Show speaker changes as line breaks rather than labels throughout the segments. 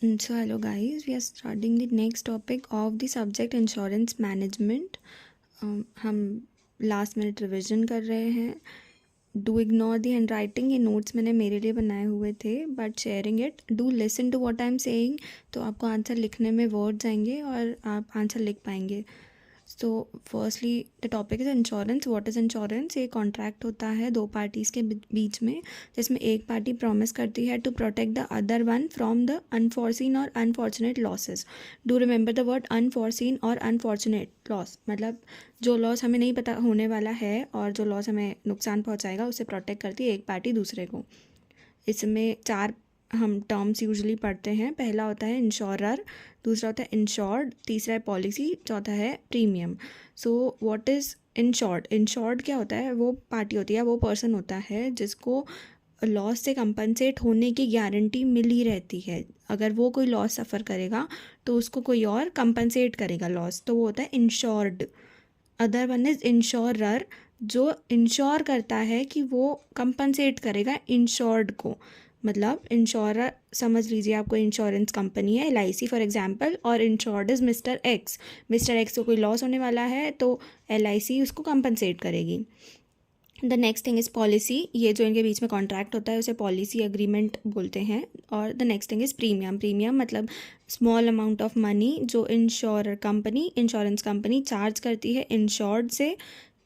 So hello guys, we are starting the next topic of the subject insurance management. हम last minute revision कर रहे हैं. Do ignore the hand writing. ये notes मैंने मेरे लिए बनाए हुए थे but sharing it. Do listen to what I am saying. तो आपको आंसर लिखने में वर्ड्स आएंगे और आप आंसर लिख पाएंगे. So firstly the topic is insurance. What is insurance? ये कॉन्ट्रैक्ट होता है दो पार्टीज़ के बीच में, जिसमें एक पार्टी प्रॉमिस करती है to protect the other one from the unforeseen और unfortunate losses. Do remember the word unforeseen और अनफॉर्चुनेट लॉस. मतलब जो लॉस हमें नहीं पता होने वाला है और जो लॉस हमें नुकसान पहुंचाएगा उसे प्रोटेक्ट करती है एक पार्टी दूसरे को. इसमें चार हम टर्म्स यूजुअली पढ़ते हैं. पहला होता है इंश्योरर, दूसरा होता है इंश्योर्ड, तीसरा है पॉलिसी, चौथा है premium. So what is insured? Insured क्या होता है? वो पार्टी होती है, वो पर्सन होता है जिसको लॉस से कंपनसेट होने की गारंटी मिली रहती है. अगर वो कोई लॉस सफ़र करेगा तो उसको कोई और कंपनसेट करेगा लॉस, तो वो होता है insured. Other one is insurer, जो इंश्योर करता है कि वो कंपनसेट करेगा इंश्योर्ड को. मतलब इंश्योरर समझ लीजिए, आपको इंश्योरेंस कंपनी है LIC फॉर एग्जांपल, और insured is mister x. Mister x को कोई लॉस होने वाला है तो LIC उसको कंपनसेट करेगी. The next thing is policy. ये जो इनके बीच में कॉन्ट्रैक्ट होता है उसे पॉलिसी एग्रीमेंट बोलते हैं. और the next thing is premium. Premium मतलब स्मॉल अमाउंट ऑफ मनी जो इंश्योरेंस कंपनी चार्ज करती है इंश्योर्ड से,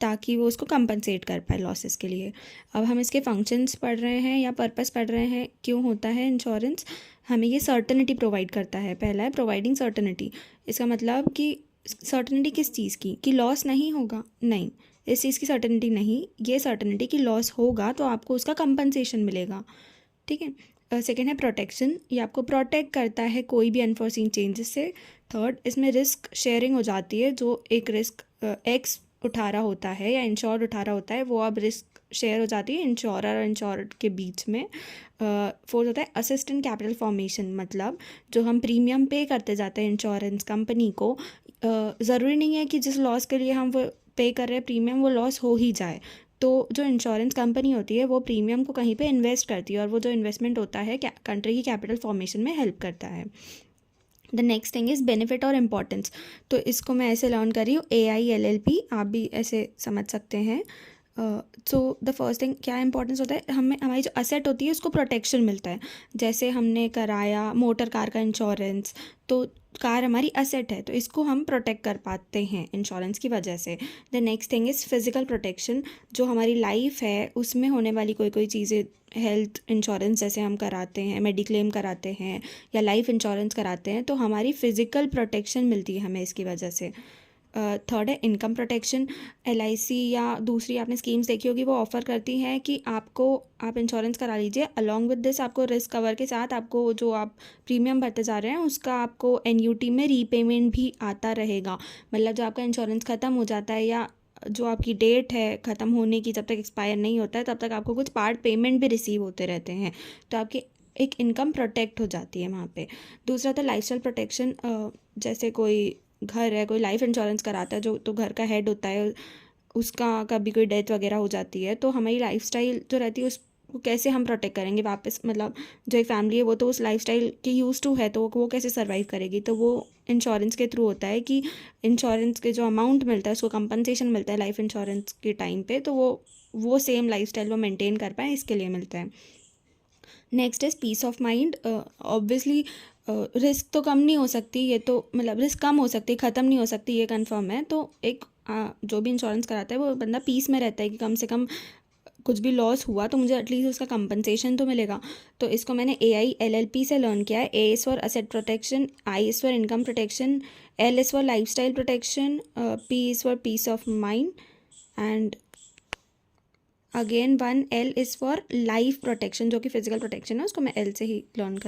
ताकि वो उसको कंपनसेट कर पाए लॉसेस के लिए. अब हम इसके फंक्शंस पढ़ रहे हैं या पर्पस पढ़ रहे हैं. क्यों होता है इंश्योरेंस? हमें ये सर्टनिटी प्रोवाइड करता है. पहला है प्रोवाइडिंग सर्टनिटी. इसका मतलब कि सर्टनिटी किस चीज़ की? कि लॉस नहीं होगा. नहीं, इस चीज़ की सर्टनिटी नहीं, ये सर्टनिटी कि लॉस होगा तो आपको उसका कंपनसेशन मिलेगा. ठीक है. सेकेंड है प्रोटेक्शन. ये आपको प्रोटेक्ट करता है कोई भी अनफॉर्सीन चेंजेस से. थर्ड, इसमें रिस्क शेयरिंग हो जाती है. जो एक रिस्क एक्स उठा रहा होता है या इंश्योर्ड उठा रहा होता है, वो अब रिस्क शेयर हो जाती है इंश्योरर और इंश्योर्ड के बीच में. फोर्थ होता है असिस्टेंट कैपिटल फॉर्मेशन. मतलब जो हम प्रीमियम पे करते जाते हैं इंश्योरेंस कंपनी को, ज़रूरी नहीं है कि जिस लॉस के लिए हम वो पे कर रहे हैं प्रीमियम वो लॉस हो ही जाए. तो जो इंश्योरेंस कंपनी होती है वो प्रीमियम को कहीं पे इन्वेस्ट करती है, और वो जो इन्वेस्टमेंट होता है कंट्री की कैपिटल फॉर्मेशन में हेल्प करता है. The next thing is benefit और इम्पॉर्टेंस. तो इसको मैं ऐसे लर्न कर रही हूँ AILLP, आप भी ऐसे समझ सकते हैं. सो द फर्स्ट थिंग, क्या इंपॉर्टेंस होता है? हमें हमारी जो असेट होती है उसको प्रोटेक्शन मिलता है. जैसे हमने कराया मोटर कार का इंश्योरेंस, तो कार हमारी असेट है तो इसको हम प्रोटेक्ट कर पाते हैं इंश्योरेंस की वजह से. The next thing is physical protection. जो हमारी लाइफ है उसमें होने वाली कोई चीज़ें, हेल्थ इंश्योरेंस जैसे हम कराते हैं, मेडिक्लेम कराते हैं या लाइफ इंश्योरेंस कराते हैं, तो हमारी फिज़िकल प्रोटेक्शन मिलती है हमें इसकी वजह से. थर्ड है इनकम प्रोटेक्शन. LIC या दूसरी आपने स्कीम्स देखी होगी, वो ऑफ़र करती हैं कि आप इंश्योरेंस करा लीजिए, अलॉन्ग विद दिस आपको रिस्क कवर के साथ आपको जो आप प्रीमियम भरते जा रहे हैं उसका आपको NUT में रीपेमेंट भी आता रहेगा. मतलब जब आपका इंश्योरेंस ख़त्म हो जाता है या जो आपकी डेट है ख़त्म होने की, जब तक एक्सपायर नहीं होता है तब तक आपको कुछ पार्ट पेमेंट भी रिसीव होते रहते हैं. तो आपकी एक इनकम प्रोटेक्ट हो जाती है वहाँ पे. दूसरा था लाइफस्टाइल प्रोटेक्शन. जैसे कोई घर है, कोई लाइफ इंश्योरेंस कराता है, जो तो घर का हेड होता है, उसका कभी कोई डेथ वगैरह हो जाती है तो हमारी लाइफस्टाइल जो रहती है उसको कैसे हम प्रोटेक्ट करेंगे वापस. मतलब जो एक फैमिली है वो तो उस लाइफस्टाइल के यूज़ टू है, तो वो कैसे सर्वाइव करेगी? तो वो इंश्योरेंस के थ्रू होता है कि इंश्योरेंस के जो अमाउंट मिलता है उसको कंपनसेशन मिलता है लाइफ इंश्योरेंस के टाइम पे, तो वो सेम लाइफस्टाइल वो मेंटेन कर पाए इसके लिए मिलता है. Next is piece of mind. Obviously risk तो कम नहीं हो सकती, ये तो मतलब रिस्क कम हो सकती, ख़त्म नहीं हो सकती, ये कंफर्म है. तो एक जो भी इंश्योरेंस कराता है वो बंदा पीस में रहता है कि कम से कम कुछ भी लॉस हुआ तो मुझे एटलीस्ट उसका कंपनसेशन तो मिलेगा. तो इसको मैंने AILLP से लर्न किया है. A is for asset protection, I is for income protection, L is for lifestyle protection, P is for piece of mind, and again 1L is for life protection, जो कि फिजिकल प्रोटेक्शन है, उसको मैं L से ही learn कर